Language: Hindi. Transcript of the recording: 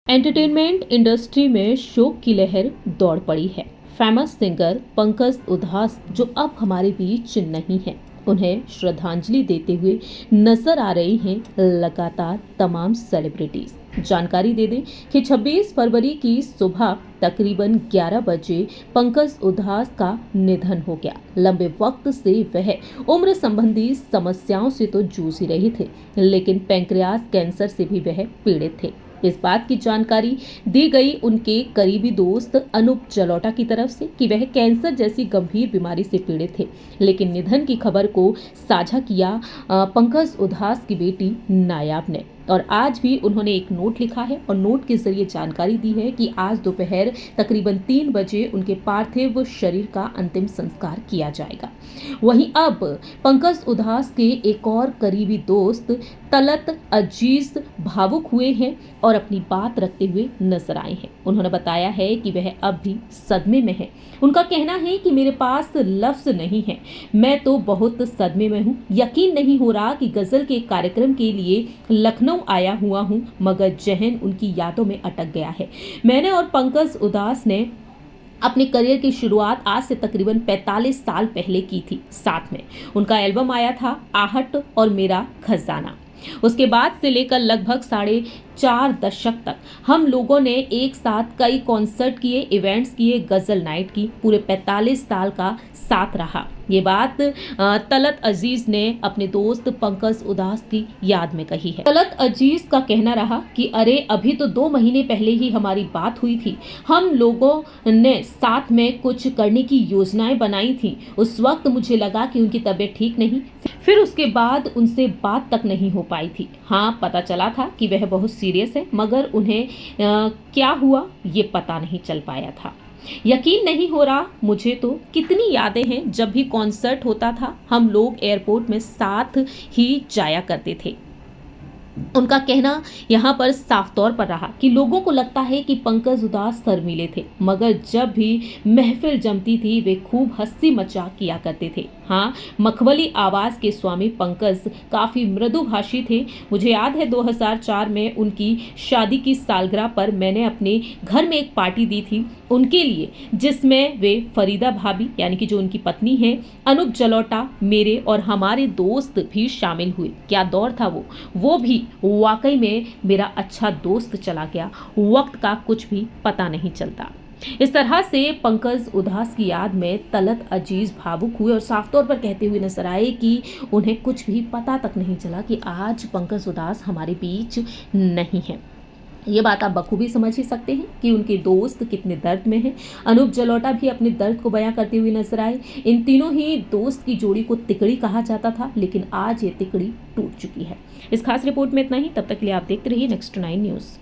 एंटरटेनमेंट इंडस्ट्री में शोक की लहर दौड़ पड़ी है। फेमस सिंगर पंकज उधास जो अब हमारे बीच नहीं है, उन्हें श्रद्धांजलि देते हुए नजर आ रही हैं लगातार तमाम सेलिब्रिटीज। जानकारी दे दें कि 26 फरवरी की सुबह तकरीबन 11 बजे पंकज उधास का निधन हो गया। लंबे वक्त से वह उम्र संबंधी समस्याओं से तो जूझ ही रहे थे, लेकिन पैंक्रियास कैंसर से भी वह पीड़ित थे। इस बात की जानकारी दी गई उनके करीबी दोस्त अनूप जलोटा की तरफ से कि वह कैंसर जैसी गंभीर बीमारी से पीड़ित थे, लेकिन निधन की खबर को साझा किया पंकज उधास की बेटी नायाब ने। और आज भी उन्होंने एक नोट लिखा है और नोट के जरिए जानकारी दी है कि आज दोपहर तकरीबन 3 बजे उनके पार्थिव शरीर का अंतिम संस्कार किया जाएगा। वहीं अब पंकज उधास के एक और करीबी दोस्त तलत अजीज भावुक हुए हैं और अपनी बात रखते हुए नजर आए हैं। उन्होंने बताया है कि वह अब भी सदमे में है। उनका कहना है कि मेरे पास लफ्ज नहीं है, मैं तो बहुत सदमे में हूँ। यकीन नहीं हो रहा कि गजल के कार्यक्रम के लिए लखनऊ आया हुआ हूँ, मगर जहन उनकी यादों में अटक गया है। मैंने और पंकज उधास ने अपने करियर की शुरुआत आज से तकरीबन 45 साल पहले की थी। साथ में उनका एल्बम आया था आहट और मेरा खजाना। उसके बाद से लेकर लगभग 4.5 दशक तक हम लोगों ने एक साथ कई कॉन्सर्ट किए, इवेंट्स किए, गजल नाइट की। पूरे 45 साल का साथ रहा। ये बात तलत अजीज ने अपने दोस्त पंकज उधास की याद में कही है। तलत अजीज का कहना रहा कि अरे अभी तो 2 महीने पहले ही हमारी बात हुई थी। हम लोगों ने साथ में कुछ करने की योजनाएं बनाई थी। उस वक्त मुझे लगा कि उनकी तबीयत ठीक नहीं, फिर उसके बाद उनसे बात तक नहीं हो पाई थी। हाँ, पता चला था कि वह बहुत सीरियस है, मगर उन्हें क्या हुआ ये पता नहीं चल पाया था। यकीन नहीं हो रहा मुझे तो कितनी यादें हैं। जब भी कॉन्सर्ट होता था हम लोग एयरपोर्ट में साथ ही जाया करते थे। उनका कहना यहाँ पर साफ तौर पर रहा कि लोगों को लगता है कि पंकज उधास शर्मीले थे, मगर जब भी महफिल जमती थी वे खूब हंसी मजाक किया करते थे। हाँ, मखमली आवाज के स्वामी पंकज काफी मृदुभाषी थे। मुझे याद है 2004 में उनकी शादी की सालगिरह पर मैंने अपने घर में एक पार्टी दी थी उनके लिए, जिसमें वे फरीदा भाभी यानी कि जो उनकी पत्नी है, अनूप जलोटा, मेरे और हमारे दोस्त भी शामिल हुए। क्या दौर था वो भी वाकई में मेरा अच्छा दोस्त चला गया। वक्त का कुछ भी पता नहीं चलता। इस तरह से पंकज उधास की याद में तलत अजीज भावुक हुए और साफ तौर पर कहते हुए नजर आए कि उन्हें कुछ भी पता तक नहीं चला कि आज पंकज उधास हमारे बीच नहीं है। ये बात आप बखूबी समझ ही सकते हैं कि उनके दोस्त कितने दर्द में हैं। अनूप जलोटा भी अपने दर्द को बयां करते हुए नजर आए। इन तीनों ही दोस्त की जोड़ी को तिकड़ी कहा जाता था, लेकिन आज ये तिकड़ी टूट चुकी है। इस खास रिपोर्ट में इतना ही। तब तक के लिए आप देखते रहिए नेक्स्ट 9 न्यूज़।